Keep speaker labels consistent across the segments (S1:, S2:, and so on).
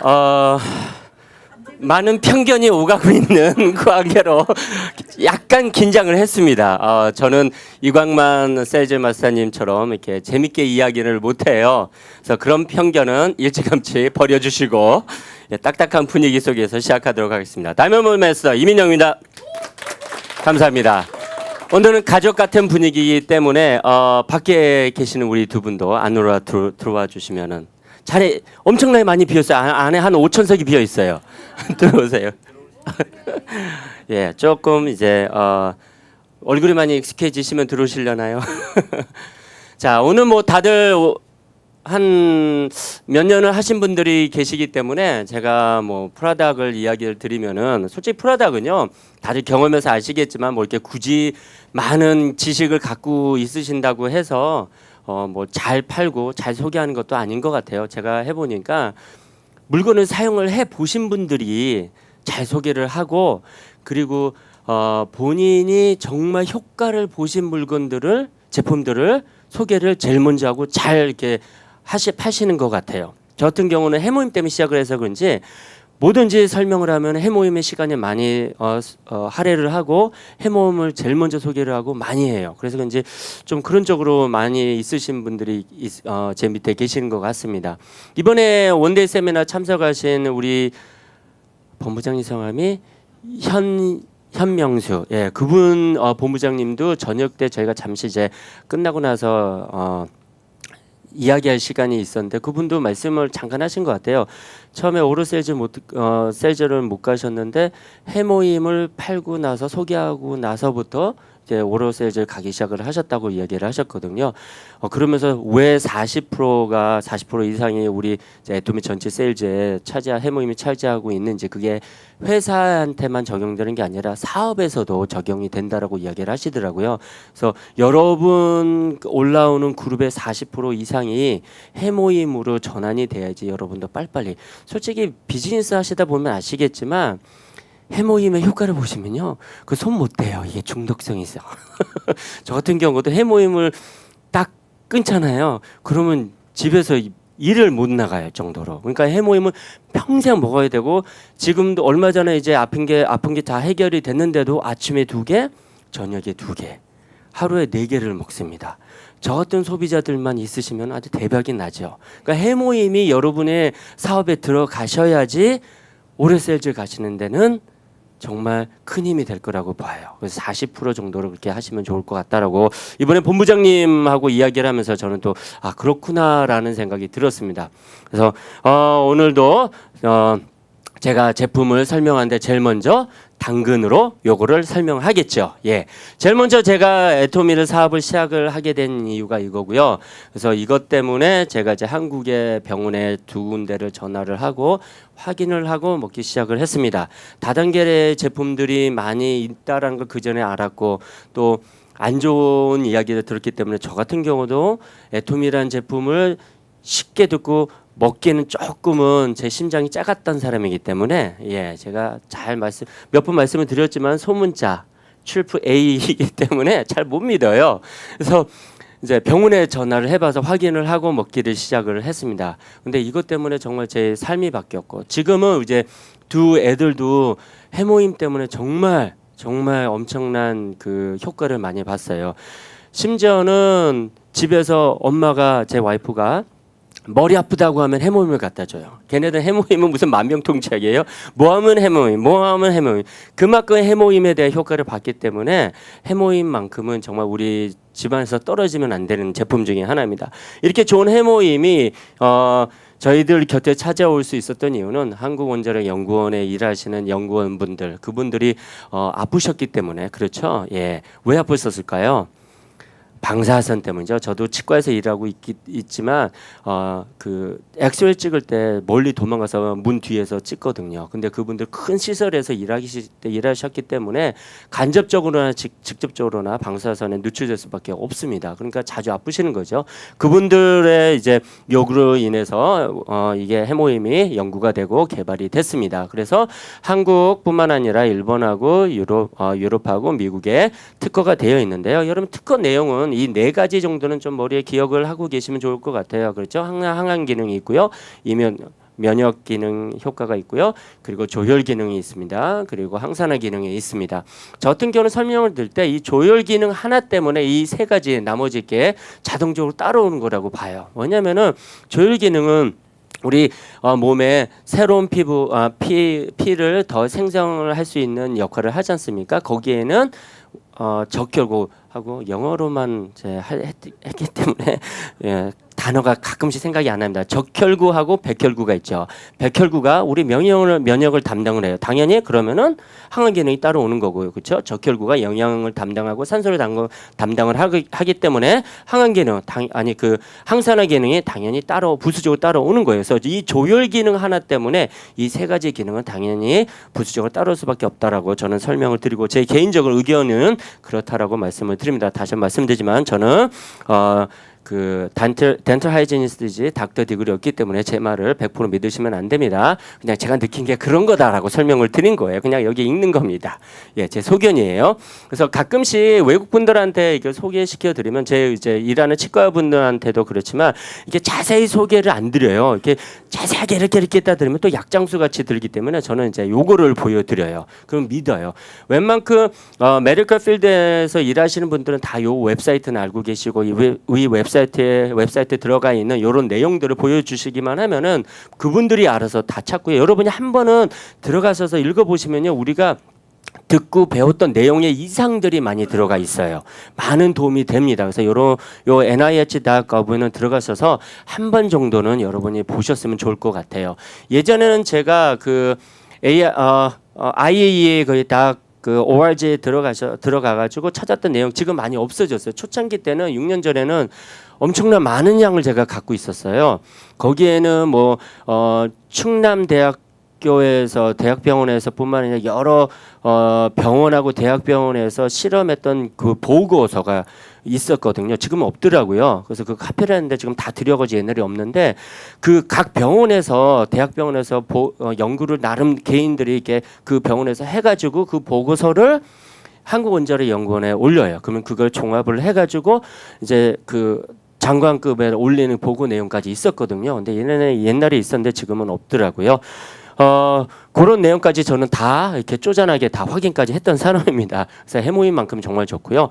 S1: 어, 많은 편견이 오가고 있는 관계로 약간 긴장을 했습니다. 저는 이광만 셀즈 마스터님처럼 이렇게 재밌게 이야기를 못해요. 그래서 그런 편견은 일찌감치 버려주시고 딱딱한 분위기 속에서 시작하도록 하겠습니다. 다이몬드 마스터 이민영입니다. 감사합니다. 오늘은 가족 같은 분위기이기 때문에 밖에 계시는 우리 두 분도 안으로 들어와 주시면은 자리 엄청나게 많이 비었어요. 안에 한 5,000석이 비어 있어요. 들어오세요. 예, 조금 이제 얼굴이 많이 익숙해지시면 들어오시려나요? 자, 오늘 뭐 다들 한 몇 년을 하신 분들이 계시기 때문에 제가 뭐 프라닥을 이야기를 드리면은 솔직히 프라닥은요 다들 경험해서 아시겠지만 뭐 이렇게 굳이 많은 지식을 갖고 있으신다고 해서 뭐 잘 팔고 잘 소개하는 것도 아닌 것 같아요. 제가 해보니까 물건을 사용을 해 보신 분들이 잘 소개를 하고 그리고 본인이 정말 효과를 보신 물건들을 제품들을 소개를 제일 먼저 하고 잘 이렇게 파시는 것 같아요. 저 같은 경우는 해모임 때문에 시작을 해서 그런지 뭐든지 설명을 하면 해모임의 시간에 많이 할애를 하고 해모임을 제일 먼저 소개를 하고 많이 해요. 그래서 그런지 좀 그런 쪽으로 많이 있으신 분들이 제 밑에 계시는 것 같습니다. 이번에 원데이 세미나 참석하신 우리 본부장님 성함이 현명수, 예, 그분 본부장님도 저녁 때 저희가 잠시 이제 끝나고 나서 이야기할 시간이 있었는데 그분도 말씀을 잠깐 하신 것 같아요. 처음에 셀즈를 못 가셨는데 해모임을 팔고 나서 소개하고 나서부터 이제 오로셀즈를 가기 시작을 하셨다고 이야기를 하셨거든요. 그러면서 왜 40% 이상이 우리 애토미 전체 세일즈에 해모임이 차지하고 있는지 그게 회사한테만 적용되는 게 아니라 사업에서도 적용이 된다라고 이야기를 하시더라고요. 그래서 여러분 올라오는 그룹의 40% 이상이 해모임으로 전환이 돼야지 여러분도 빨리빨리. 솔직히 비즈니스 하시다 보면 아시겠지만 해모임의 효과를 보시면요, 그 손 못 대요. 이게 중독성이 있어. 저 같은 경우도 해모임을 딱 끊잖아요. 그러면 집에서 일을 못 나갈 정도로. 그러니까 해모임은 평생 먹어야 되고 지금도 얼마 전에 이제 아픈 게 다 해결이 됐는데도 아침에 2개, 저녁에 2개, 하루에 4개를 먹습니다. 저 같은 소비자들만 있으시면 아주 대박이 나죠. 그러니까 해모임이 여러분의 사업에 들어가셔야지 오래셀즈 가시는 데는 정말 큰 힘이 될 거라고 봐요. 그래서 40% 정도로 그렇게 하시면 좋을 것 같다라고 이번에 본부장님하고 이야기를 하면서 저는 또 그렇구나라는 생각이 들었습니다. 그래서 오늘도 제가 제품을 설명하는데 제일 먼저 당근으로 요거를 설명하겠죠. 예, 제일 먼저 제가 애토미를 사업을 시작을 하게 된 이유가 이거고요. 그래서 이것 때문에 제가 이제 한국의 병원에 2군데를 전화를 하고 확인을 하고 먹기 시작을 했습니다. 다단계의 제품들이 많이 있다라는 걸 그 전에 알았고 또 안 좋은 이야기를 들었기 때문에 저 같은 경우도 애토미라는 제품을 쉽게 듣고 먹기에는 조금은 제 심장이 작았던 사람이기 때문에 예, 제가 몇 번 말씀을 드렸지만 소문자 AA이기 때문에 잘 못 믿어요. 그래서 이제 병원에 전화를 해봐서 확인을 하고 먹기를 시작을 했습니다. 근데 이것 때문에 정말 제 삶이 바뀌었고 지금은 이제 2 애들도 해모임 때문에 정말 엄청난 그 효과를 많이 봤어요. 심지어는 집에서 엄마가 제 와이프가 머리 아프다고 하면 해모임을 갖다 줘요. 걔네들 해모임은 무슨 만병통치약이에요. 뭐 하면 해모임. 그만큼 해모임에 대한 효과를 봤기 때문에 해모임만큼은 정말 우리 집안에서 떨어지면 안 되는 제품 중에 하나입니다. 이렇게 좋은 해모임이 저희들 곁에 찾아올 수 있었던 이유는 한국원자력 연구원에 일하시는 연구원분들 그분들이 아프셨기 때문에 그렇죠. 예, 왜 아프셨을까요? 방사선 때문이죠. 저도 치과에서 일하고 있지만 그 엑스레이 찍을 때 멀리 도망가서 문 뒤에서 찍거든요. 근데 그분들 큰 시설에서 일하셨기 때문에 간접적으로나 직접적으로나 방사선에 노출될 수밖에 없습니다. 그러니까 자주 아프시는 거죠. 그분들의 이제 요구로 인해서 이게 해모임이 연구가 되고 개발이 됐습니다. 그래서 한국뿐만 아니라 일본하고 유럽하고 미국에 특허가 되어 있는데요. 여러분 특허 내용은 이 4가지 정도는 좀 머리에 기억을 하고 계시면 좋을 것 같아요. 그렇죠? 항암 기능이 있고요. 면역 기능 효과가 있고요. 그리고 조혈 기능이 있습니다. 그리고 항산화 기능이 있습니다. 저 같은 경우는 설명을 드릴 때 이 조혈 기능 하나 때문에 이 세 가지 나머지 게 자동적으로 따라오는 거라고 봐요. 왜냐면은 조혈 기능은 우리 몸에 새로운 피를 더 생성을 할 수 있는 역할을 하지 않습니까? 거기에는 적혈구하고 영어로만 했기 때문에 예, 단어가 가끔씩 생각이 안 납니다. 적혈구하고 백혈구가 있죠. 백혈구가 우리 면역을 담당을 해요. 당연히 그러면은 항원 기능이 따로 오는 거고요. 그렇죠? 적혈구가 영양을 담당하고 산소를 담당을 하기 때문에 항원 기능 그 항산화 기능이 당연히 따로 부수적으로 따라오는 거예요. 그래서 이 조혈 기능 하나 때문에 이 세 가지 기능은 당연히 부수적으로 따라올 수밖에 없다라고 저는 설명을 드리고 제 개인적인 의견은 그렇다라고 말씀을 드립니다. 다시 한번 말씀드리지만 저는 그 덴털 하이지니스트지 닥터 디그리였기 때문에 제 말을 100% 믿으시면 안 됩니다. 그냥 제가 느낀 게 그런 거다라고 설명을 드린 거예요. 그냥 여기 읽는 겁니다. 예, 제 소견이에요. 그래서 가끔씩 외국 분들한테 이거 소개시켜 드리면 제 이제 일하는 치과 분들한테도 그렇지만 이게 자세히 소개를 안 드려요. 이렇게 자세하게 이렇게 했다 드리면 또 약장수 같이 들기 때문에 저는 이제 요거를 보여드려요. 그럼 믿어요. 웬만큼 메디컬 필드에서 일하시는 분들은 다 요 웹사이트는 알고 계시고 이 웹사이트에 들어가 있는 이런 내용들을 보여주시기만 하면은 그분들이 알아서 다 찾고요. 여러분이 한 번은 들어가셔서 읽어보시면요, 우리가 듣고 배웠던 내용의 이상들이 많이 들어가 있어요. 많은 도움이 됩니다. 그래서 요 NIH.gov는 들어가셔서 한 번 정도는 여러분이 보셨으면 좋을 것 같아요. 예전에는 제가 그 IAEA 거의 다 그 ORG에 들어가가지고 찾았던 내용 지금 많이 없어졌어요. 초창기 때는 6년 전에는 엄청난 많은 양을 제가 갖고 있었어요. 거기에는 뭐 충남대학교에서 대학병원에서뿐만 아니라 여러 병원하고 대학병원에서 실험했던 그 보고서가 있었거든요. 지금은 없더라고요. 그래서 그 카피를 했는데 지금 다 들여가지고 옛날에 없는데 그 각 병원에서 대학병원에서 연구를 나름 개인들이 이렇게 그 병원에서 해가지고 그 보고서를 한국원자력연구원에 올려요. 그러면 그걸 종합을 해가지고 이제 그 장관급에 올리는 보고 내용까지 있었거든요. 근데 옛날에 있었는데 지금은 없더라고요. 그런 내용까지 저는 다 이렇게 쪼잔하게 다 확인까지 했던 사람입니다. 그래서 해모인만큼 정말 좋고요.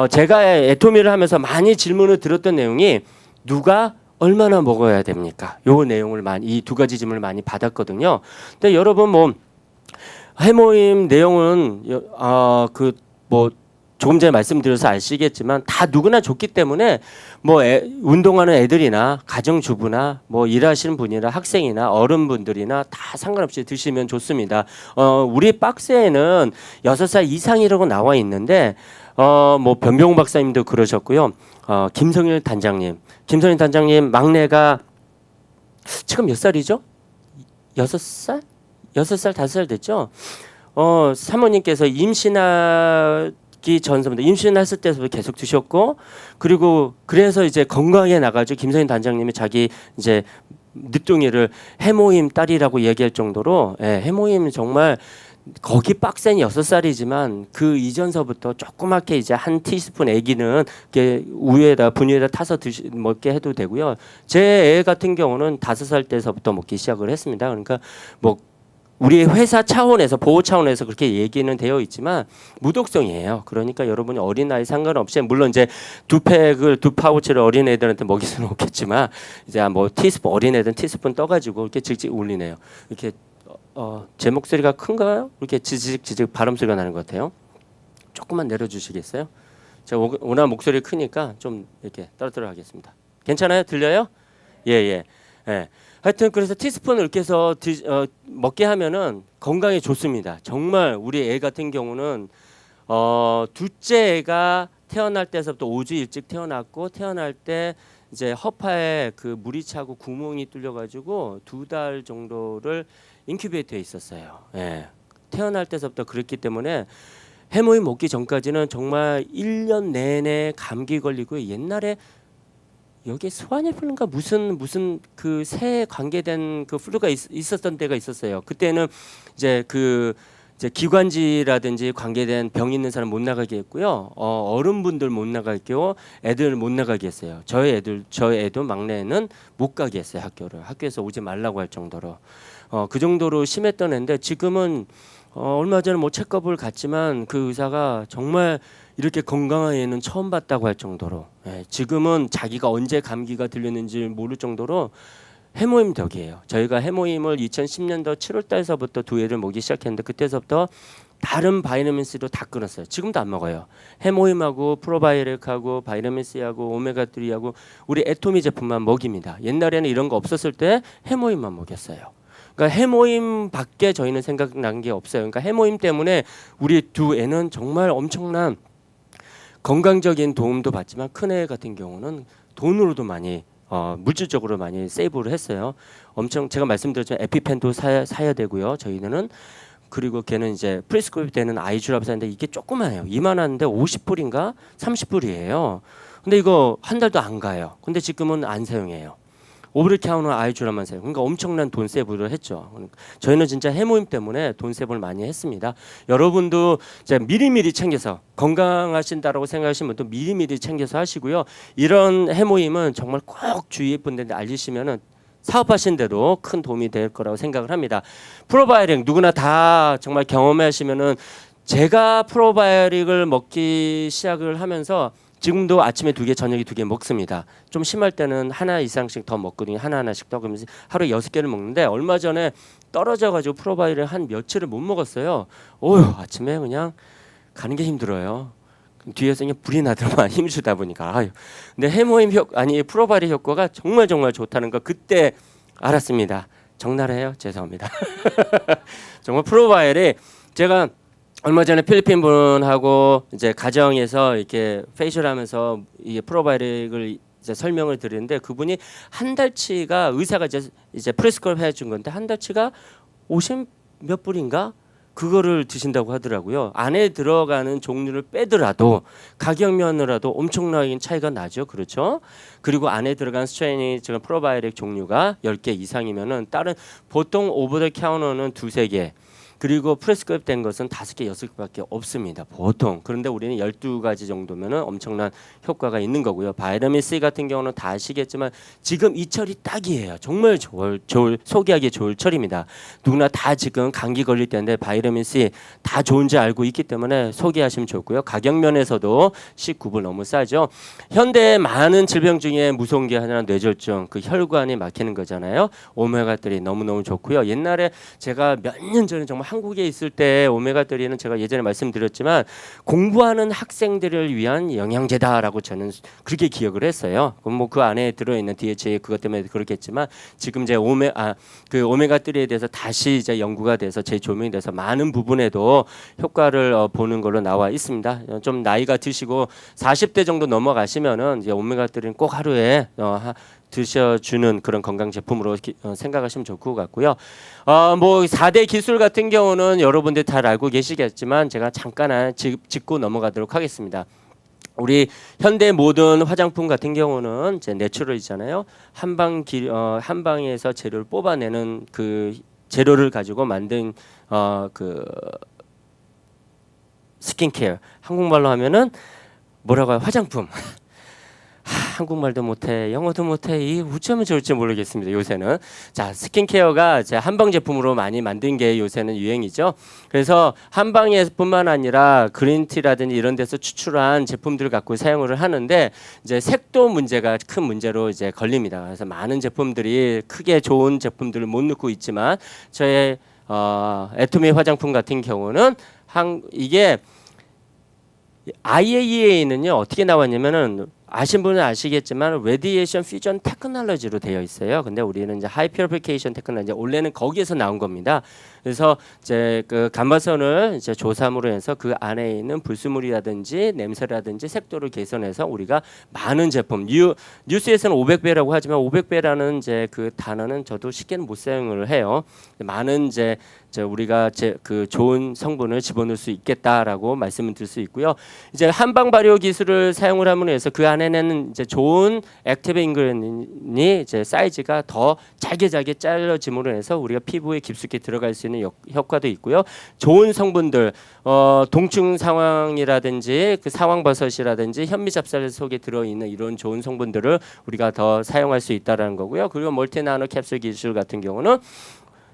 S1: 제가 애토미를 하면서 많이 질문을 들었던 내용이 누가 얼마나 먹어야 됩니까? 요 내용을 이 두 가지 질문을 많이 받았거든요. 근데 여러분 뭐 해모임 내용은 조금 전에 말씀드려서 아시겠지만 다 누구나 좋기 때문에 뭐 운동하는 애들이나 가정주부나 뭐 일하시는 분이나 학생이나 어른분들이나 다 상관없이 드시면 좋습니다. 우리 박스에는 6살 이상이라고 나와 있는데 뭐 변병호 박사님도 그러셨고요. 김성일 단장님 막내가 지금 몇 살이죠? 6살? 6살, 5살 됐죠? 사모님께서 임신하기 전서부터 임신했을 때부터 계속 드셨고, 그리고 그래서 이제 건강에 나가지고 김성인 단장님이 자기 이제 늦둥이를 해모임 딸이라고 얘기할 정도로 해모임 정말 거기 박스는 6살이지만 그 이전서부터 조그맣게 이제 한 티스푼 애기는 이렇게 우유에다 분유에다 타서 먹게 해도 되고요. 제 애 같은 경우는 5살 때서부터 먹기 시작을 했습니다. 그러니까 뭐 우리 회사 차원에서 보호 차원에서 그렇게 얘기는 되어 있지만 무독성이에요. 그러니까 여러분이 어린 나이 상관없이 물론 이제 두 파우치를 어린 애들한테 먹일 수는 없겠지만 이제 뭐 티스푼 어린 애들은 티스푼 떠가지고 이렇게 직직 울리네요. 이렇게 제 목소리가 큰가요? 이렇게 지직 발음 소리가 나는 것 같아요. 조금만 내려주시겠어요? 제가 워낙 목소리 크니까 좀 이렇게 떨어뜨려 하겠습니다. 괜찮아요? 들려요? 예. 하여튼 그래서 티스푼을 이렇게 해서 먹게 하면은 건강에 좋습니다. 정말 우리 애 같은 경우는 둘째 애가 태어날 때서부터 5주 일찍 태어났고 태어날 때 이제 허파에 그 물이 차고 구멍이 뚫려가지고 2달 정도를 인큐베이터에 있었어요. 예. 태어날 때서부터 그랬기 때문에 해모임 먹기 전까지는 정말 1년 내내 감기 걸리고 옛날에 여기 스와니플루인가 무슨 그 새에 관계된 그 플루가 있었던 때가 있었어요. 그때는 이제 그 이제 기관지라든지 관계된 병 있는 사람 못 나가게 했고요. 어른분들 못 나가게 했고 애들 못 나가게 했어요. 저희 애도 막내는 못 가게 했어요. 학교에서 오지 말라고 할 정도로 그 정도로 심했던 애인데 지금은 얼마 전에 뭐 체크업을 갔지만 그 의사가 정말 이렇게 건강한 애는 처음 봤다고 할 정도로 지금은 자기가 언제 감기가 들렸는지 모를 정도로 해모임 덕이에요. 저희가 해모임을 2010년도 7월 달서부터 두 애를 먹기 시작했는데 그때서부터 다른 바이타민 C로 다 끊었어요. 지금도 안 먹어요. 해모임하고 프로바이오틱하고 바이타민 C하고 오메가 3하고 우리 애토미 제품만 먹입니다. 옛날에는 이런 거 없었을 때 해모임만 먹였어요. 그러니까 해모임밖에 저희는 생각난 게 없어요. 그러니까 해모임 때문에 우리 두 애는 정말 엄청난 건강적인 도움도 받지만 큰 애 같은 경우는 돈으로도 많이 물질적으로 많이 세이브를 했어요. 엄청 제가 말씀드렸지만 에피펜도 사야 되고요. 저희는 그리고 걔는 이제 프리스크립 되는 아이주랍 사는데 이게 조그마해요. 이만한데 50불인가 30불이에요. 근데 이거 한 달도 안 가요. 근데 지금은 안 사용해요. 오브리카운은 아이주랍만 사요. 그러니까 엄청난 돈 세이브를 했죠. 저희는 진짜 해모임 때문에 돈 세이브를 많이 했습니다. 여러분도 이제 미리미리 챙겨서 건강하신다라고 생각하시면 또 미리미리 챙겨서 하시고요. 이런 해모임은 정말 꼭 주위 분들한테 알리시면은 사업하신 대로 큰 도움이 될 거라고 생각을 합니다. 프로바이오틱 누구나 다 정말 경험하시면은 제가 프로바이오틱을 먹기 시작을 하면서 지금도 아침에 2개, 저녁에 2개 먹습니다. 좀 심할 때는 하나 이상씩 더 먹거든요. 하나씩 더. 그러면서 하루에 6개를 먹는데 얼마 전에 떨어져가지고 프로바이오틱을 한 며칠을 못 먹었어요. 어휴, 아침에 그냥 가는 게 힘들어요. 뒤에서 그냥 불이 나더만 힘주다 보니까. 아유. 근데 해모임 프로바이오틱 효과가 정말 좋다는 거 그때 알았습니다. 적나라해요. 죄송합니다. 정말 프로바이오틱 제가 얼마 전에 필리핀 분하고 이제 가정에서 이렇게 페이셜하면서 이게 프로바이오틱을 이제 설명을 드리는데 그분이 한 달치가 의사가 이제 프리스크립 해준 건데 한 달치가 50 몇 불인가 그거를 드신다고 하더라고요. 안에 들어가는 종류를 빼더라도 가격면으로도 엄청나게 차이가 나죠. 그렇죠? 그리고 안에 들어간 스트레인이 지금 프로바이오틱 종류가 10개 이상이면은 다른 보통 오버 더 카운터는 2, 3개 그리고 프레스크립 된 것은 5개, 6개밖에 없습니다. 보통. 그런데 우리는 12가지 정도면은 엄청난 효과가 있는 거고요. 바이타민 C 같은 경우는 다 아시겠지만 지금 이 철이 딱이에요. 정말 소개하기 좋을 철입니다. 누구나 다 지금 감기 걸릴 때인데 바이타민 C 다 좋은지 알고 있기 때문에 소개하시면 좋고요. 가격 면에서도 19불 너무 싸죠. 현대 많은 질병 중에 무서운 게 하나는 뇌졸중, 그 혈관이 막히는 거잖아요. 오메가3 너무너무 좋고요. 옛날에 제가 몇 년 전에 정말 한국에 있을 때 오메가3는 제가 예전에 말씀드렸지만 공부하는 학생들을 위한 영양제다라고 저는 그렇게 기억을 했어요. 그럼 뭐 그 안에 들어있는 DHA 그것 때문에 그렇겠지만 지금 이제 그 오메가3에 대해서 다시 이제 연구가 돼서 재조명이 돼서 많은 부분에도 효과를 보는 걸로 나와 있습니다. 좀 나이가 드시고 40대 정도 넘어가시면은 이제 오메가3는 꼭 하루에 드셔주는 그런 건강 제품으로 생각하시면 좋을 것 같고요. 뭐 4대 기술 같은 경우는 여러분들 잘 알고 계시겠지만 제가 잠깐 짚고 넘어가도록 하겠습니다. 우리 현대 모든 화장품 같은 경우는 이제 내추럴이잖아요. 한방에서 재료를 뽑아내는 그 재료를 가지고 만든 그 스킨케어. 한국말로 하면은 뭐라고 해요? 화장품. 한국말도 못해, 영어도 못해. 이 어쩌면 좋을지 모르겠습니다. 요새는 자 스킨케어가 이제 한방 제품으로 많이 만든 게 요새는 유행이죠. 그래서 한방에뿐만 아니라 그린티라든지 이런 데서 추출한 제품들을 갖고 사용을 하는데 이제 색도 문제가 큰 문제로 이제 걸립니다. 그래서 많은 제품들이 크게 좋은 제품들을 못 넣고 있지만 저의 애토미 화장품 같은 경우는 이게 IAEA는요 어떻게 나왔냐면은 아신 분은 아시겠지만 레디에이션 퓨전 테크놀로지로 되어 있어요. 근데 우리는 이제 하이 퓨리피케이션 테크놀로지 원래는 거기에서 나온 겁니다. 그래서 이제 그 감마선을 이제 조사함으로 해서 그 안에 있는 불순물이라든지 냄새라든지 색도를 개선해서 우리가 많은 제품 뉴스에서는 500배라고 하지만 500배라는 이제 그 단어는 저도 쉽게는 못 사용을 해요. 많은 이제 우리가 그 좋은 성분을 집어넣을 수 있겠다라고 말씀을 드릴 수 있고요. 이제 한방 발효 기술을 사용을 함으로 해서 그 안에 만들어내는 이제 좋은 액티브 인그레디언이 이제 사이즈가 더 잘게 잘라짐으로 해서 우리가 피부에 깊숙이 들어갈 수 있는 효과도 있고요. 좋은 성분들, 동충 상황이라든지 그 상황버섯이라든지 현미잡살 속에 들어있는 이런 좋은 성분들을 우리가 더 사용할 수 있다라는 거고요. 그리고 멀티나노 캡슐 기술 같은 경우는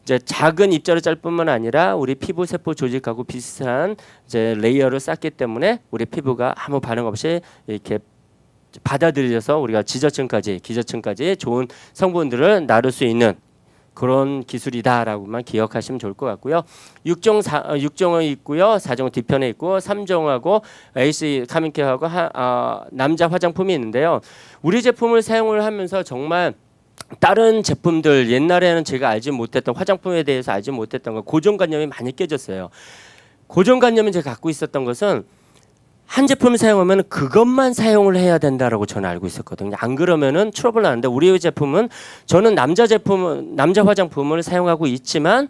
S1: 이제 작은 입자로 짤 뿐만 아니라 우리 피부 세포 조직하고 비슷한 이제 레이어를 쌓기 때문에 우리 피부가 아무 반응 없이 이렇게 받아들여서 우리가 지저층까지 기저층까지 좋은 성분들을 나눌 수 있는 그런 기술이다라고만 기억하시면 좋을 것 같고요. 6종은 있고요. 4종 뒤편에 있고 3종하고 AC 카밍케어하고 남자 화장품이 있는데요. 우리 제품을 사용을 하면서 정말 다른 제품들 옛날에는 제가 알지 못했던 화장품에 대해서 알지 못했던 거 고정관념이 많이 깨졌어요. 고정관념이 제가 갖고 있었던 것은 한 제품을 사용하면 그것만 사용을 해야 된다라고 저는 알고 있었거든요. 안 그러면은 트러블 나는데 우리 제품은 저는 남자 화장품을 사용하고 있지만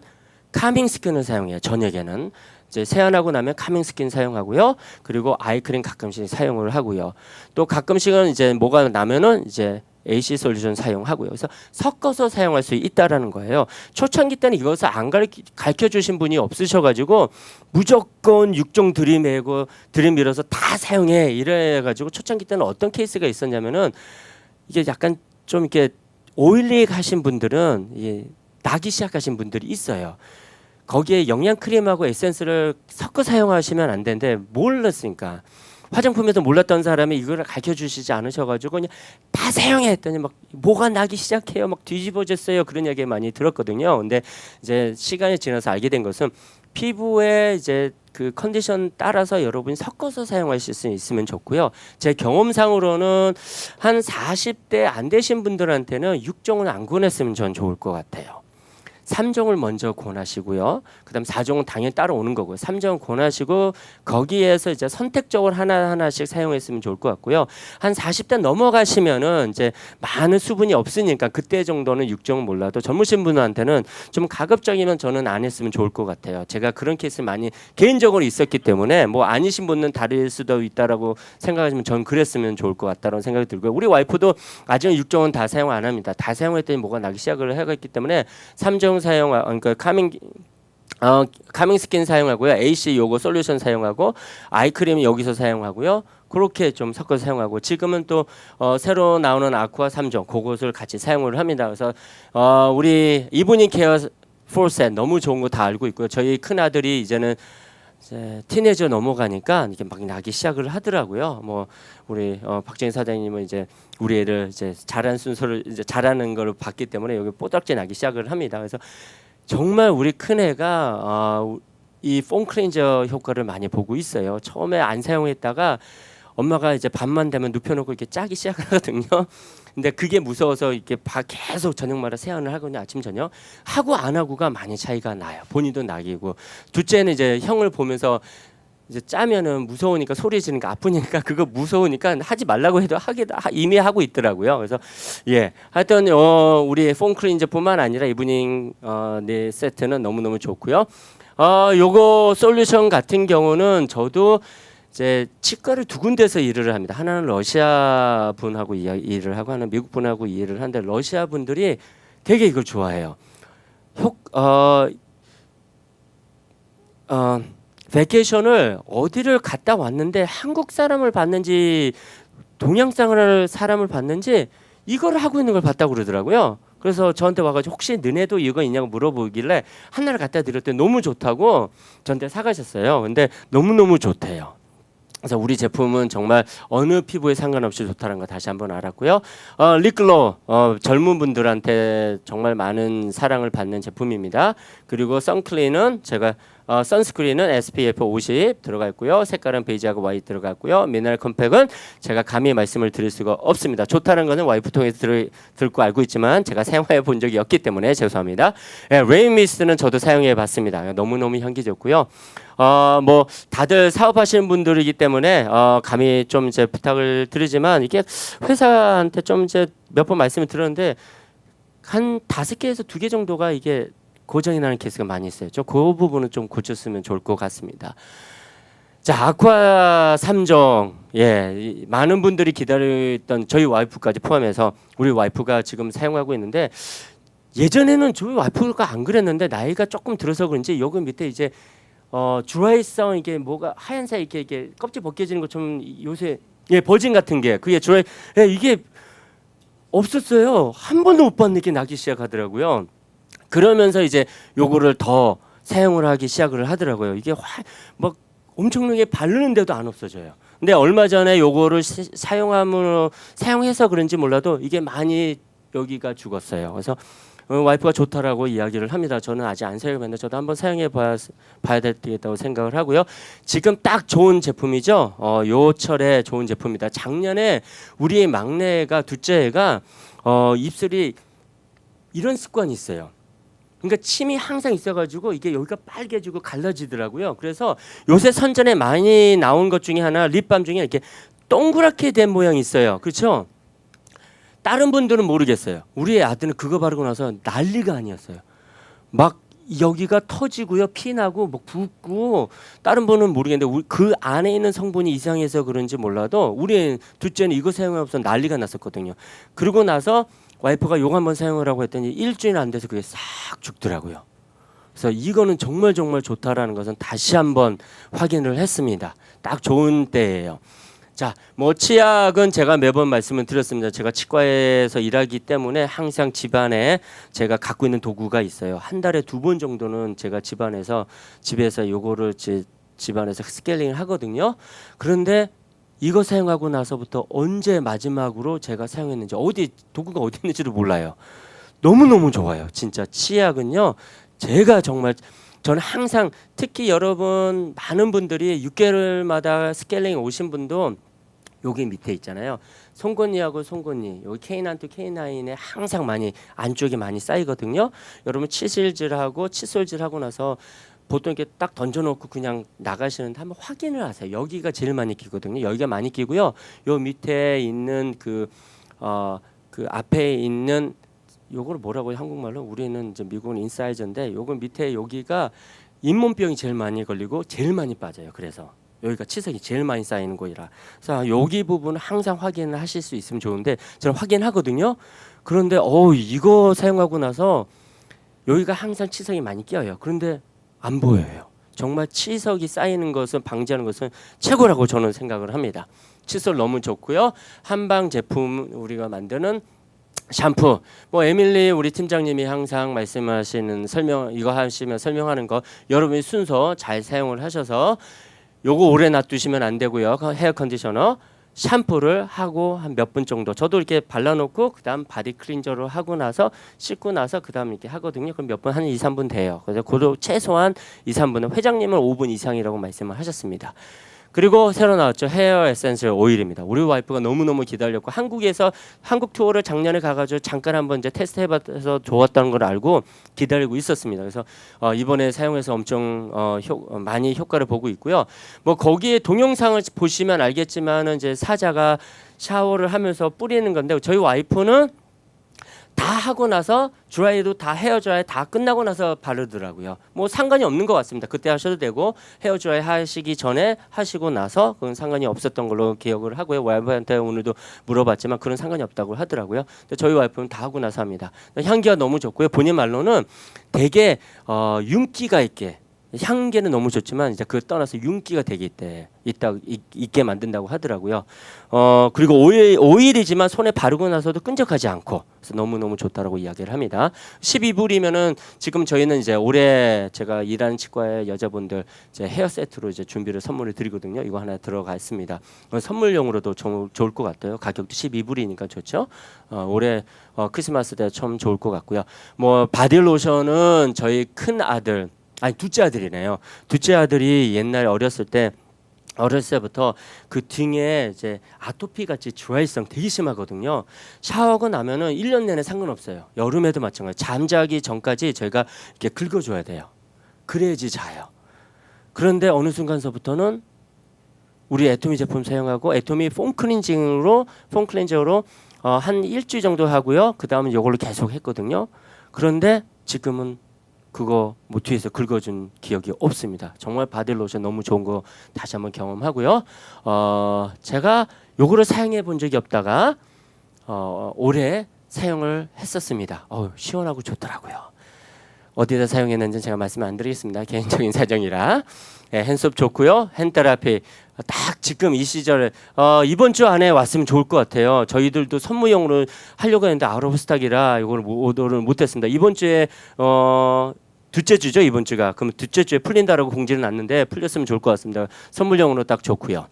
S1: 카밍 스킨을 사용해요. 저녁에는 이제 세안하고 나면 카밍 스킨 사용하고요. 그리고 아이크림 가끔씩 사용을 하고요. 또 가끔씩은 이제 뭐가 나면은 이제 AC 솔루션 사용하고요. 그래서 섞어서 사용할 수 있다라는 거예요. 초창기 때는 이것을 안 가르쳐 주신 분이 없으셔가지고 무조건 6종 들이밀어서 다 사용해 이래가지고 초창기 때는 어떤 케이스가 있었냐면은 이게 약간 좀 이렇게 오일리 하신 분들은 나기 시작하신 분들이 있어요. 거기에 영양 크림하고 에센스를 섞어 사용하시면 안 되는데 몰랐으니까. 화장품에서 몰랐던 사람이 이거를 가르쳐 주시지 않으셔가지고 그냥 다 사용해 했더니 막 뭐가 나기 시작해요. 막 뒤집어졌어요. 그런 얘기 많이 들었거든요. 근데 이제 시간이 지나서 알게 된 것은 피부에 이제 그 컨디션 따라서 여러분이 섞어서 사용하실 수 있으면 좋고요. 제 경험상으로는 한 40대 안 되신 분들한테는 6종은 안 권했으면 전 좋을 것 같아요. 3종을 먼저 권하시고요. 그다음 4종은 당연히 따라오는 거고요. 3종은 권하시고 거기에서 이제 선택적으로 하나씩 사용했으면 좋을 것 같고요. 한 40대 넘어가시면은 이제 많은 수분이 없으니까 그때 정도는 6종은 몰라도 젊으신 분한테는 좀 가급적이면 저는 안 했으면 좋을 것 같아요. 제가 그런 케이스 많이 개인적으로 있었기 때문에 뭐 아니신 분은 다를 수도 있다라고 생각하시면 전 그랬으면 좋을 것 같다는 생각이 들고요. 우리 와이프도 아직은 6종은 다 사용 안 합니다. 다 사용했더니 뭐가 나기 시작을 해갔기 때문에 3종 그러니까 카밍 스킨 사용하고요. AC 요거 솔루션 사용하고 아이크림 여기서 사용하고요. 그렇게 좀 섞어서 사용하고 지금은 또 새로 나오는 아쿠아 3종 그것을 같이 사용을 합니다. 그래서 우리 이브닝 케어 폴셋 너무 좋은 거 다 알고 있고요. 저희 큰 아들이 이제는 이제 티네이저 넘어가니까 이게 막 나기 시작을 하더라고요. 뭐 우리 박정희 사장님은 이제 우리 애를 이제 잘하는 순서를 이제 잘하는 걸 봤기 때문에 여기 뽀닥지 나기 시작을 합니다. 그래서 정말 우리 큰 애가 이 폼 클렌저 효과를 많이 보고 있어요. 처음에 안 사용했다가 엄마가 이제 밤만 되면 눕혀놓고 이렇게 짜기 시작하거든요. 근데 그게 무서워서 이렇게 계속 저녁마다 세안을 하거든요. 아침 저녁 하고 안 하고가 많이 차이가 나요. 본인도 낙이고 둘째는 이제 형을 보면서 이제 짜면은 무서우니까 소리 지르니까 아프니까 그거 무서우니까 하지 말라고 해도 이미 하고 있더라고요. 그래서 하여튼 우리 폼 클렌저뿐만 아니라 이브닝 네 세트는 너무너무 좋고요. 요거 솔루션 같은 경우는 저도 이제 치과를 두 군데서 일을 합니다. 하나는 러시아 분하고 일을 하고 하나는 미국 분하고 일을 하는데 러시아 분들이 되게 이걸 좋아해요. 베케이션을 어디를 갔다 왔는데 한국 사람을 봤는지 동양 사람을 봤는지 이걸 하고 있는 걸 봤다고 그러더라고요. 그래서 저한테 와가지고 혹시 너네도 이거 있냐고 물어보길래 하나를 갖다 드렸더니 너무 좋다고 저한테 사가셨어요. 근데 너무너무 좋대요. 그래서 우리 제품은 정말 어느 피부에 상관없이 좋다는 거 다시 한번 알았고요. 립글로 젊은 분들한테 정말 많은 사랑을 받는 제품입니다. 그리고 선클린은 제가 선스크린은 SPF 50 들어가 있고요. 색깔은 베이지하고 화이트 들어가 있고요. 미네랄 컴팩은 제가 감히 말씀을 드릴 수가 없습니다. 좋다는 거는 와이프 통해서 듣고 알고 있지만 제가 사용해 본 적이 없기 때문에 죄송합니다. 레인 미스트는 저도 사용해 봤습니다. 너무너무 향기 좋고요. 뭐 다들 사업하시는 분들이기 때문에 감히 좀 이제 부탁을 드리지만 이게 회사한테 좀 이제 몇 번 말씀을 드렸는데 한 5개에서 2개 정도가 이게 고장이 나는 케이스가 많이 있어요. 그 부분은 좀 고쳤으면 좋을 것 같습니다. 자, 아쿠아 3종. 예, 많은 분들이 기다렸던 저희 와이프까지 포함해서 우리 와이프가 지금 사용하고 있는데 예전에는 저희 와이프가 안 그랬는데 나이가 조금 들어서 그런지 여기 밑에 이제 드라이성 이게 뭐가 하얀색 이렇게 껍질 벗겨지는 것처럼 요새 예, 버진 같은 게 그게 드라이 예, 이게 없었어요. 한 번도 못 봤는 게 나기 시작하더라고요. 그러면서 이제 요거를 더 사용을 하기 시작을 하더라고요. 이게 막 엄청나게 바르는데도 안 없어져요. 근데 얼마 전에 요거를 사용해서 그런지 몰라도 이게 많이 여기가 죽었어요. 그래서 와이프가 좋다라고 이야기를 합니다. 저는 아직 안 사용했는데 저도 한번 사용해 봐야 되겠다고 생각을 하고요. 지금 딱 좋은 제품이죠. 요 철에 좋은 제품입니다. 작년에 우리 막내가 둘째 애가 입술이 이런 습관이 있어요. 그러니까 침이 항상 있어가지고 이게 여기가 빨개지고 갈라지더라고요. 그래서 요새 선전에 많이 나온 것 중에 하나 립밤 중에 이렇게 동그랗게 된 모양이 있어요. 그렇죠? 다른 분들은 모르겠어요. 우리 아들은 그거 바르고 나서 난리가 아니었어요. 막 여기가 터지고요, 피나고 뭐 붓고 다른 분은 모르겠는데 그 안에 있는 성분이 이상해서 그런지 몰라도 우리 둘째는 이거 사용하면서 난리가 났었거든요. 그러고 나서 와이프가 요거 한번 사용하라고 했더니 일주일 안 돼서 그게 싹 죽더라고요. 그래서 이거는 정말 좋다라는 것은 다시 한번 확인을 했습니다. 딱 좋은 때예요. 자, 뭐 치약은 제가 매번 말씀을 드렸습니다. 제가 치과에서 일하기 때문에 항상 집안에 제가 갖고 있는 도구가 있어요. 한 달에 2번 정도는 제가 집에서 요거를 집안에서 스케일링을 하거든요. 그런데 이거 사용하고 나서부터 언제 마지막으로 제가 사용했는지 도구가 어디 있는지도 몰라요. 너무너무 좋아요. 진짜 치약은요. 제가 정말 저는 항상 특히 여러분 많은 분들이 6개월마다 스케일링 오신 분도 여기 밑에 있잖아요. 송곳니하고 송곳니 여기 K9 to K9에 항상 안쪽에 많이 쌓이거든요. 여러분 치실질하고 칫솔질하고 나서 보통 이렇게 딱 던져놓고 그냥 나가시는데 한번 확인을 하세요. 여기가 제일 많이 끼거든요. 여기가 많이 끼고요. 요 밑에 있는 그 앞에 있는 요거를 뭐라고 해요? 한국말로 우리는 이제 미국은 인사이저인데 요거 밑에 여기가 잇몸병이 제일 많이 걸리고 제일 많이 빠져요. 그래서 여기가 치석이 제일 많이 쌓이는 곳이라. 그래서 여기 부분은 항상 확인을 하실 수 있으면 좋은데 저는 확인하거든요. 그런데 이거 사용하고 나서 여기가 항상 치석이 많이 끼어요. 그런데 안 보여요. 정말 치석이 쌓이는 것은 방지하는 것은 최고라고 저는 생각을 합니다. 칫솔 너무 좋고요. 한방 제품 우리가 만드는 샴푸 뭐 에밀리 우리 팀장님이 항상 말씀하시는 이거 하시면 설명하는 거 여러분이 순서 잘 사용을 하셔서 요거 오래 놔두시면 안 되고요. 헤어 컨디셔너 샴푸를 하고 한 몇 분 정도 저도 이렇게 발라놓고 그다음 바디 클린저로 하고 나서 씻고 나서 그다음 이렇게 하거든요. 그럼 몇 분 한 2, 3분 돼요. 그래서 그도 최소한 2, 3분은 회장님은 5분 이상이라고 말씀을 하셨습니다. 그리고 새로 나왔죠. 헤어 에센셜 오일입니다. 우리 와이프가 너무너무 기다렸고 한국 투어를 작년에 가가지고 잠깐 한번 이제 테스트 해봐서 좋았다는 걸 알고 기다리고 있었습니다. 그래서 이번에 사용해서 엄청 많이 효과를 보고 있고요. 뭐 거기에 동영상을 보시면 알겠지만은 이제 사자가 샤워를 하면서 뿌리는 건데 저희 와이프는 다 하고 나서 드라이도 다 헤어 드라이 다 끝나고 나서 바르더라고요. 뭐 상관이 없는 것 같습니다. 그때 하셔도 되고 헤어 드라이 하시기 전에 하시고 나서 그건 상관이 없었던 걸로 기억을 하고요. 와이프한테 오늘도 물어봤지만 그런 상관이 없다고 하더라고요. 근데 저희 와이프는 다 하고 나서 합니다. 향기가 너무 좋고요. 본인 말로는 되게 윤기가 있게 향기는 너무 좋지만 이제 그걸 떠나서 윤기가 되게 있게 만든다고 하더라고요. 그리고 오일이지만 손에 바르고 나서도 끈적하지 않고 그래서 너무너무 좋다라고 이야기를 합니다. 12불이면은 지금 저희는 이제 올해 제가 일하는 치과의 여자분들 이제 헤어 세트로 이제 준비를 선물을 드리거든요. 이거 하나 들어가 있습니다. 선물용으로도 좋을 것 같아요. 가격도 12불이니까 좋죠. 올해 크리스마스 때 참 좋을 것 같고요. 뭐 바디로션은 저희 큰 아들 둘째 아들이네요. 둘째 아들이 옛날에 어렸을 때부터 그 등에 이제 아토피 같이 드라이성 되게 심하거든요. 샤워하고 나면은 1년 내내 상관없어요. 여름에도 마찬가지. 잠자기 전까지 저희가 이렇게 긁어줘야 돼요. 그래야지 자요. 그런데 어느 순간서부터는 우리 애토미 제품 사용하고 애토미 폼 클렌저로 한 일주일 정도 하고요. 그 다음에 이걸로 계속 했거든요. 그런데 지금은 그거 뭐 뒤에서 긁어준 기억이 없습니다. 정말 바디로션 너무 좋은 거 다시 한번 경험하고요. 제가 요거를 사용해 본 적이 없다가 올해 사용을 했었습니다. 시원하고 좋더라고요. 어디다 사용했는지 제가 말씀 안 드리겠습니다. 개인적인 사정이라. 핸드소프 좋고요. 핸드테라피 딱 지금 이 시절에 이번 주 안에 왔으면 좋을 것 같아요. 저희들도 선무용으로 하려고 했는데 아웃오브스탁이라 이걸 오더를 못했습니다. 이번 주에 둘째 주죠. 이번 주가. 그럼 둘째 주에 풀린다라고 공지는 났는데 풀렸으면 좋을 것 같습니다. 선물용으로 딱 좋고요.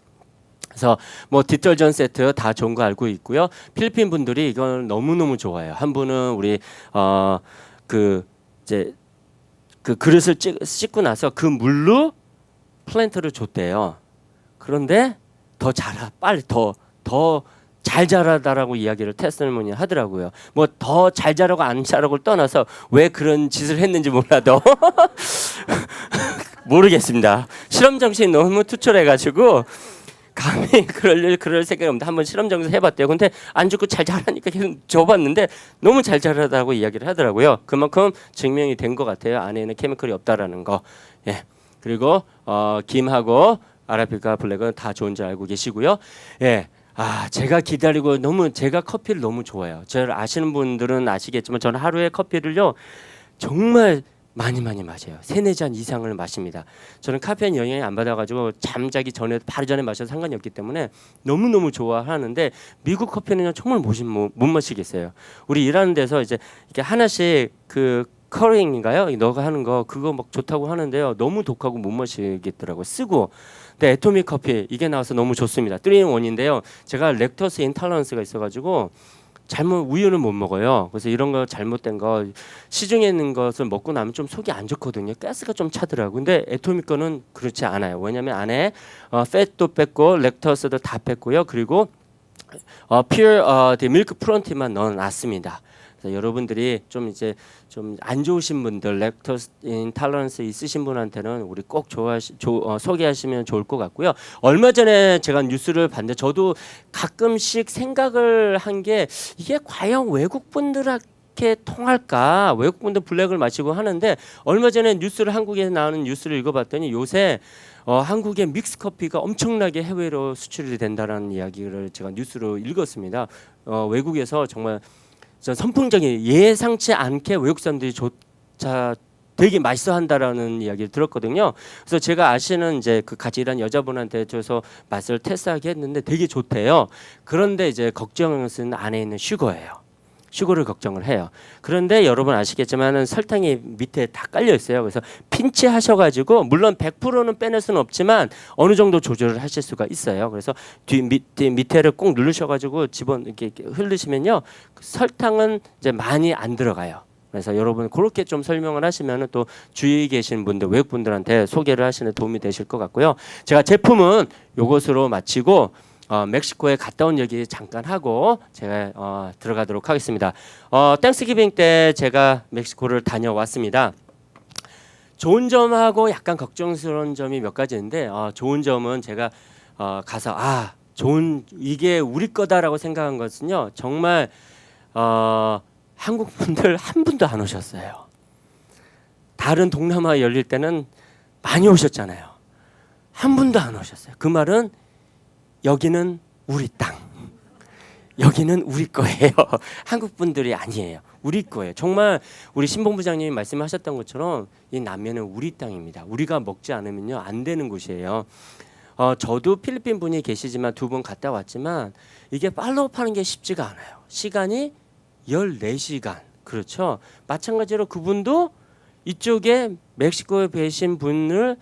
S1: 그래서 뭐 디터전 세트 다 좋은 거 알고 있고요. 필리핀 분들이 이걸 너무너무 좋아해요. 한 분은 우리 이제 그 그릇을 씻고 나서 그 물로 플랜트를 줬대요. 그런데 더 자라, 빨리 더 잘 자라다라고 이야기를 테스트모니 하더라고요. 뭐 더 잘 자라고 안 자라고를 떠나서 왜 그런 짓을 했는지 몰라도 모르겠습니다. 실험 정신이 너무 투철해가지고 감히 그럴 생각이 없는데 한번 실험 정신 해봤대요. 근데 안 죽고 잘 자라니까 계속 줘봤는데 너무 잘 자라다고 이야기를 하더라고요. 그만큼 증명이 된 것 같아요. 안에는 케미컬이 없다라는 거. 예. 그리고 김하고 아라비카 블랙은 다 좋은 줄 알고 계시고요. 예. 제가 기다리고 제가 커피를 너무 좋아해요. 저를 아시는 분들은 아시겠지만 저는 하루에 커피를요 정말 많이 마셔요. 3-4잔 이상을 마십니다. 저는 카페인 영향이 안 받아가지고 잠자기 전에 바로 전에 마셔도 상관이 없기 때문에 너무너무 좋아하는데 미국 커피는요 정말 못 마시겠어요. 우리 일하는 데서 이제 이렇게 하나씩 그 커링인가요? 너가 하는 거 그거 막 좋다고 하는데요. 너무 독하고 못 마시겠더라고요. 쓰고. 근데 애토믹 커피 이게 나와서 너무 좋습니다. 3-in-1인데요. 제가 렉토스 인탈런스가 있어가지고 우유는 못 먹어요. 그래서 이런 거 잘못된 거 시중에 있는 것을 먹고 나면 좀 속이 안 좋거든요. 가스가 좀 차더라고요. 근데 애토믹 거는 그렇지 않아요. 왜냐하면 안에 팻도 뺐고 렉토스도 다 뺐고요. 그리고 퓨어 밀크 프론티만 넣어놨습니다. 그래서 여러분들이 좀 안 좋으신 분들, 렉토스 인탈런스 있으신 분한테는 우리 꼭 소개하시면 좋을 것 같고요. 얼마 전에 제가 뉴스를 봤는데 저도 가끔씩 생각을 한 게 이게 과연 외국 분들한테 통할까? 외국 분들 블랙을 마시고 하는데 얼마 전에 한국에 나오는 뉴스를 읽어봤더니 요새 한국의 믹스 커피가 엄청나게 해외로 수출이 된다는 이야기를 제가 뉴스로 읽었습니다. 외국에서 정말 선풍적인 예상치 않게 외국 사람들이 되게 맛있어 한다라는 이야기를 들었거든요. 그래서 제가 아시는 이제 그 같이 일한 여자분한테 줘서 맛을 테스트하게 했는데 되게 좋대요. 그런데 이제 걱정은 안에 있는 슈거예요. 슈거를 걱정을 해요. 그런데 여러분 아시겠지만은 설탕이 밑에 다 깔려 있어요. 그래서 pinch 하셔가지고 물론 100%는 빼낼 수는 없지만 어느 정도 조절을 하실 수가 있어요. 그래서 밑에를 꼭 누르셔가지고 이렇게 흐르시면요, 설탕은 이제 많이 안 들어가요. 그래서 여러분 그렇게 좀 설명을 하시면은 또 주위에 계신 분들 외국 분들한테 소개를 하시는 도움이 되실 것 같고요. 제가 제품은 요것으로 마치고. 멕시코에 갔다 온 얘기 잠깐 하고 제가 들어가도록 하겠습니다. 땡스기빙 때 제가 멕시코를 다녀왔습니다. 좋은 점하고 약간 걱정스러운 점이 몇 가지인데 좋은 점은 제가 가서 이게 우리 거다라고 생각한 것은요. 정말 한국 분들 한 분도 안 오셨어요. 다른 동남아 열릴 때는 많이 오셨잖아요. 한 분도 안 오셨어요. 그 말은 여기는 우리 땅, 여기는 우리 거예요. 한국 분들이 아니에요. 우리 거예요. 정말 우리 신봉부장님이 말씀하셨던 것처럼 이 남면은 우리 땅입니다. 우리가 먹지 않으면요 안 되는 곳이에요. 저도 필리핀 분이 계시지만 2번 갔다 왔지만 이게 팔로우하는 게 쉽지가 않아요. 시간이 14시간. 그렇죠. 마찬가지로 그분도 이쪽에 멕시코에 계신 분을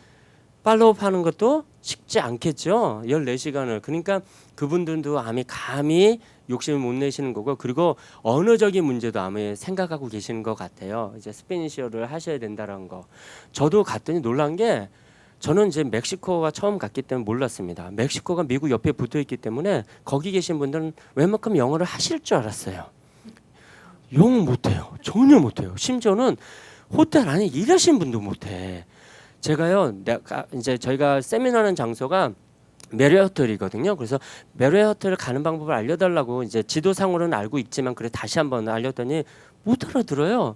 S1: 팔로우하는 것도 쉽지 않겠죠. 14시간을. 그러니까 그분들도 감히 욕심을 못 내시는 거고, 그리고 언어적인 문제도 아마 생각하고 계시는 것 같아요. 이제 스페니쉬어를 하셔야 된다는 거. 저도 갔더니 놀란 게 저는 이제 멕시코가 처음 갔기 때문에 몰랐습니다. 멕시코가 미국 옆에 붙어 있기 때문에 거기 계신 분들은 웬만큼 영어를 하실 줄 알았어요. 영어 못해요. 전혀 못해요. 심지어는 호텔 안에 일하시는 분도 못해. 제가요, 이제 저희가 세미나하는 장소가 메리어 호텔이거든요. 그래서 메리어 호텔을 가는 방법을 알려달라고 이제 지도상으로는 알고 있지만 그래 다시 한번 알렸더니 못 알아들어요.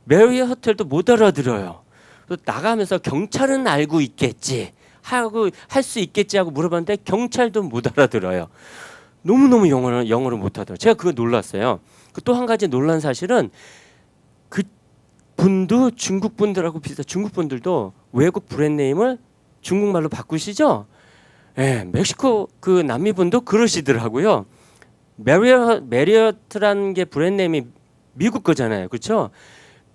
S1: 메리엇 호텔도 못 알아들어요. 그래서 나가면서 경찰은 알고 있겠지 하고 할 수 있겠지 하고 물어봤는데 경찰도 못 알아들어요. 너무너무 영어를 못 하더라고요. 제가 그거 놀랐어요. 또 한 가지 놀란 사실은 그 분도 중국 분들하고 비슷해. 중국 분들도 외국 브랜드네임을 중국말로 바꾸시죠? 예, 멕시코 그 남미 분도 그러시더라고요. 메리어트라는 게 브랜드네임이 미국 거잖아요. 그렇죠?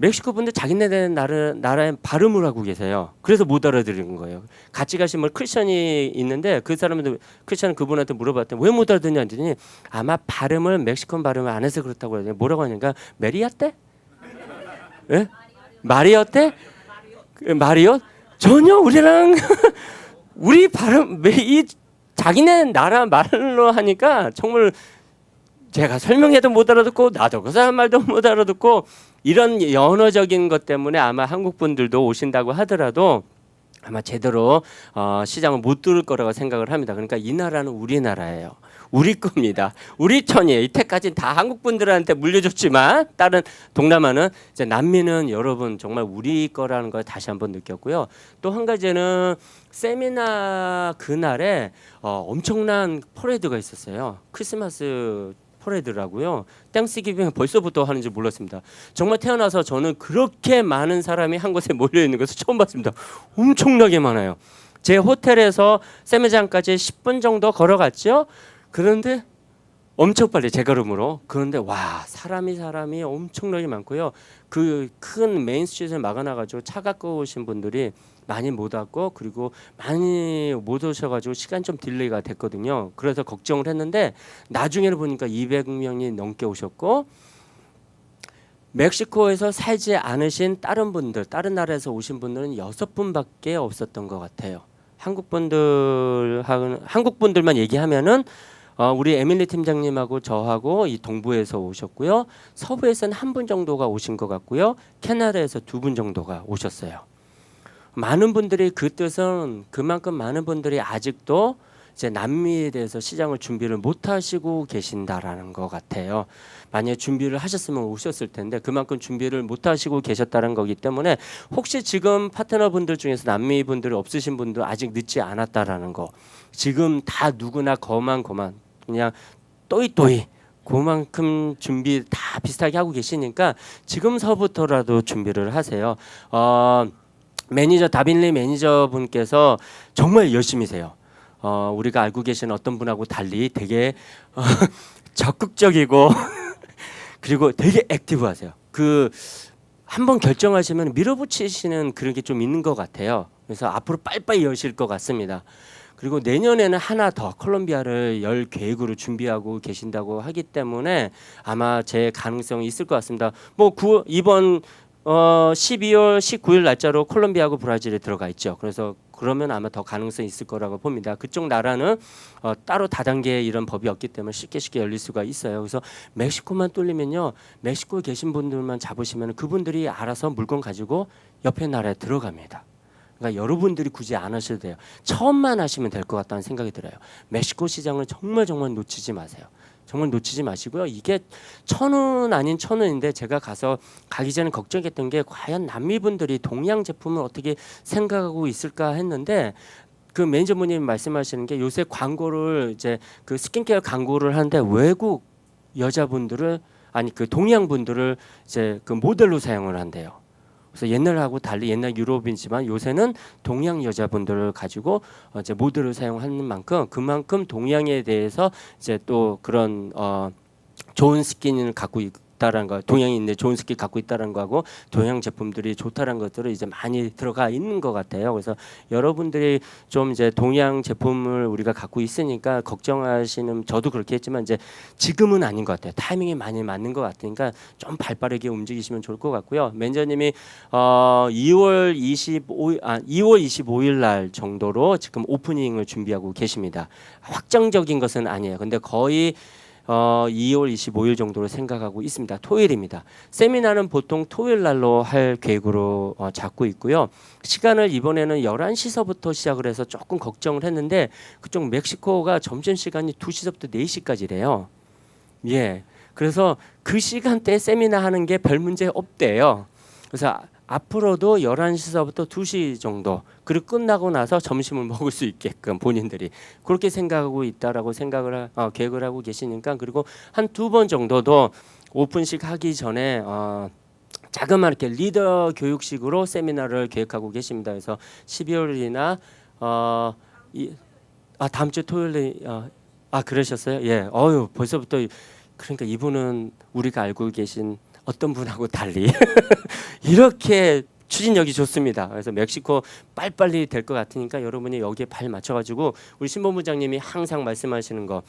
S1: 멕시코 분들 자기네 나라의 발음을 하고 계세요. 그래서 못 알아들은 거예요. 같이 가신 뭐 크리스천이 있는데 그 사람들 크리스천 그분한테 물어봤더니 왜 못 알아듣냐 했더니 아마 발음을 멕시컨 발음을 안 해서 그렇다고 해요. 뭐라고 하니까 메리아떼? 예? 마리어떼? 마리오? 전혀 우리랑 우리 발음 이 자기네 나라 말로 하니까 정말 제가 설명해도 못 알아듣고 나도 그 사람 말도 못 알아듣고 이런 언어적인 것 때문에 아마 한국 분들도 오신다고 하더라도 아마 제대로 시장을 못 뚫을 거라고 생각을 합니다. 그러니까 이 나라는 우리나라예요. 우리 겁니다. 우리 천이에요. 이때까지는 다 한국 분들한테 물려줬지만 다른 동남아는 이제 남미는 여러분 정말 우리 거라는 걸 다시 한번 느꼈고요. 또 한 가지는 세미나 그날에 엄청난 퍼레이드가 있었어요. 크리스마스 퍼레이드라고요. 땡스기빙 벌써부터 하는지 몰랐습니다. 정말 태어나서 저는 그렇게 많은 사람이 한 곳에 몰려 있는 것을 처음 봤습니다. 엄청나게 많아요. 제 호텔에서 세미장까지 10분 정도 걸어갔죠. 그런데 엄청 빨리 제 걸음으로. 그런데 와 사람이 엄청나게 많고요. 그 큰 메인 스트리트를 막아놔가지고 차 갖고 오신 분들이 많이 못 왔고 그리고 많이 못 오셔가지고 시간 좀 딜레이가 됐거든요. 그래서 걱정을 했는데 나중에는 보니까 200명이 넘게 오셨고 멕시코에서 살지 않으신 다른 분들 다른 나라에서 오신 분들은 6분밖에 없었던 것 같아요. 한국 분들만 얘기하면은 우리 에밀리 팀장님하고 저하고 이 동부에서 오셨고요. 서부에서는 한 분 정도가 오신 것 같고요. 캐나다에서 2분 정도가 오셨어요. 많은 분들이 그 뜻은 그만큼 많은 분들이 아직도 이제 남미에 대해서 시장을 준비를 못 하시고 계신다라는 것 같아요. 만약에 준비를 하셨으면 오셨을 텐데 그만큼 준비를 못 하시고 계셨다는 거기 때문에 혹시 지금 파트너분들 중에서 남미 분들이 없으신 분도 아직 늦지 않았다라는 거. 지금 다 누구나 거만 그냥 또이또이 그만큼 준비 다 비슷하게 하고 계시니까 지금서부터라도 준비를 하세요. 다빈리 매니저분께서 정말 열심히세요. 우리가 알고 계시는 어떤 분하고 달리 되게 적극적이고 그리고 되게 액티브하세요. 그 한번 결정하시면 밀어붙이시는 그런 게 좀 있는 것 같아요. 그래서 앞으로 빨리빨리 여실 것 같습니다. 그리고 내년에는 하나 더 콜롬비아를 열 계획으로 준비하고 계신다고 하기 때문에 아마 제 가능성이 있을 것 같습니다. 뭐 이번 12월 19일 날짜로 콜롬비아하고 브라질에 들어가 있죠. 그래서 그러면 아마 더 가능성이 있을 거라고 봅니다. 그쪽 나라는 따로 다단계 이런 법이 없기 때문에 쉽게 열릴 수가 있어요. 그래서 멕시코만 뚫리면요. 멕시코에 계신 분들만 잡으시면 그분들이 알아서 물건 가지고 옆에 나라에 들어갑니다. 그러니까 여러분들이 굳이 안 하셔도 돼요. 처음만 하시면 될 것 같다는 생각이 들어요. 멕시코 시장을 정말 놓치지 마세요. 정말 놓치지 마시고요. 이게 천운 아닌 천운인데 제가 가기 전에 걱정했던 게 과연 남미 분들이 동양 제품을 어떻게 생각하고 있을까 했는데 그 매니저분님 말씀하시는 게 요새 광고를 이제 그 스킨케어 광고를 하는데 외국 여자분들을 그 동양 분들을 이제 그 모델로 사용을 한대요. 그래서 옛날하고 달리 옛날 유럽이지만 요새는 동양 여자분들을 가지고 이제 모델을 사용하는 만큼 그만큼 동양에 대해서 이제 또 그런 좋은 스킨을 갖고 있다라는 거, 동양이 있는데 좋은 스킨 갖고 있다라는 거하고 동양 제품들이 좋다라는 것들을 이제 많이 들어가 있는 것 같아요. 그래서 여러분들이 좀 이제 동양 제품을 우리가 갖고 있으니까 걱정하시는 저도 그렇게 했지만 이제 지금은 아닌 것 같아요. 타이밍이 많이 맞는 것 같으니까 좀 발빠르게 움직이시면 좋을 것 같고요. 매니저님이 2월 25일 날 정도로 지금 오프닝을 준비하고 계십니다. 확정적인 것은 아니에요. 근데 거의 2월 25일 정도로 생각하고 있습니다. 토요일입니다. 세미나는 보통 토요일 날로 할 계획으로 잡고 있고요. 시간을 이번에는 11시서부터 시작을 해서 조금 걱정을 했는데 그쪽 멕시코가 점심시간이 2시서부터 4시까지래요. 예. 그래서 그 시간대에 세미나 하는 게 별 문제 없대요. 그래서 앞으로도 11시서부터 2시 정도 그리고 끝나고 나서 점심을 먹을 수 있게끔 본인들이 그렇게 생각하고 있다라고 계획을 하고 계시니까 그리고 한 2번 정도도 오픈식 하기 전에 자그맣게 리더 교육식으로 세미나를 계획하고 계십니다. 그래서 12월이나 다음 주 토요일에 그러셨어요? 예. 벌써부터 그러니까 이분은 우리가 알고 계신 어떤 분하고 달리 이렇게 추진력이 좋습니다. 그래서 멕시코 빨리빨리 될 것 같으니까 여러분이 여기에 발 맞춰가지고 우리 신본부장님이 항상 말씀하시는 거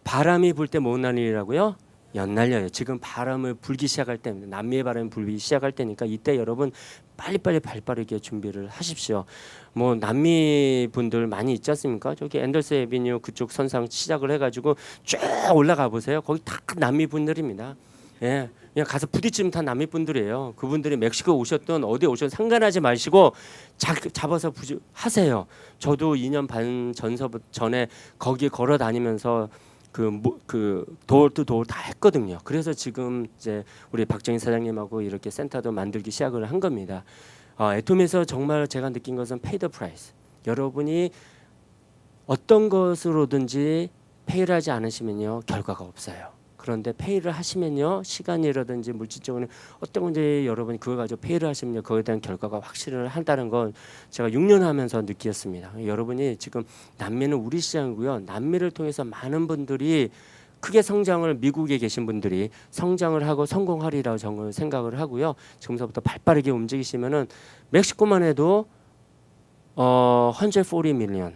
S1: 바람이 불 때 못 날리라고요? 연날려요. 지금 바람을 불기 시작할 때 남미의 바람이 불기 시작할 때니까 이때 여러분 빨리빨리 발빠르게 준비를 하십시오. 뭐 남미 분들 많이 있지 않습니까? 저기 앤더스 에비뉴 그쪽 선상 시작을 해가지고 쭉 올라가 보세요. 거기 다 남미 분들입니다. 예, 그냥 가서 부딪히면 다 남미 분들이에요. 그분들이 멕시코 오셨든 어디 오셨든 상관하지 마시고 잡아서 하세요. 저도 2년 반 전에 거기 걸어 다니면서 그 도어 투 도어 다 했거든요. 그래서 지금 이제 우리 박정희 사장님하고 이렇게 센터도 만들기 시작을 한 겁니다. 애톰에서 정말 제가 느낀 것은 pay the price. 여러분이 어떤 것으로든지 페이를 하지 않으시면요 결과가 없어요. 그런데 페이를 하시면요 시간이라든지 물질적으로 어떤 건지 여러분이 그걸 가지고 페이를 하시면요 그거에 대한 결과가 확실을 한다는 건 제가 6년 하면서 느꼈습니다. 여러분이 지금 남미는 우리 시장이고요. 남미를 통해서 많은 분들이 크게 성장을 미국에 계신 분들이 성장을 하고 성공하리라고 저는 생각을 하고요. 지금서부터 발빠르게 움직이시면은 멕시코만 해도 140 밀리언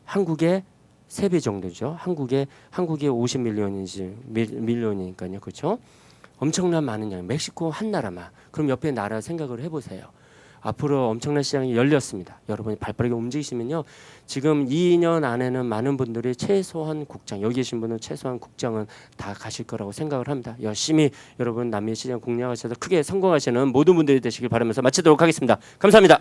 S1: 한국의 3배 정도죠. 한국에 50밀리언이니까요. 그렇죠? 엄청난 많은 양. 멕시코 한 나라만. 그럼 옆에 나라 생각을 해보세요. 앞으로 엄청난 시장이 열렸습니다. 여러분이 발빠르게 움직이시면요. 지금 2년 안에는 많은 분들이 최소한 국장, 여기 계신 분은 최소한 국장은 다 가실 거라고 생각을 합니다. 열심히 여러분 남미 시장 공략하셔서 크게 성공하시는 모든 분들이 되시길 바라면서 마치도록 하겠습니다. 감사합니다.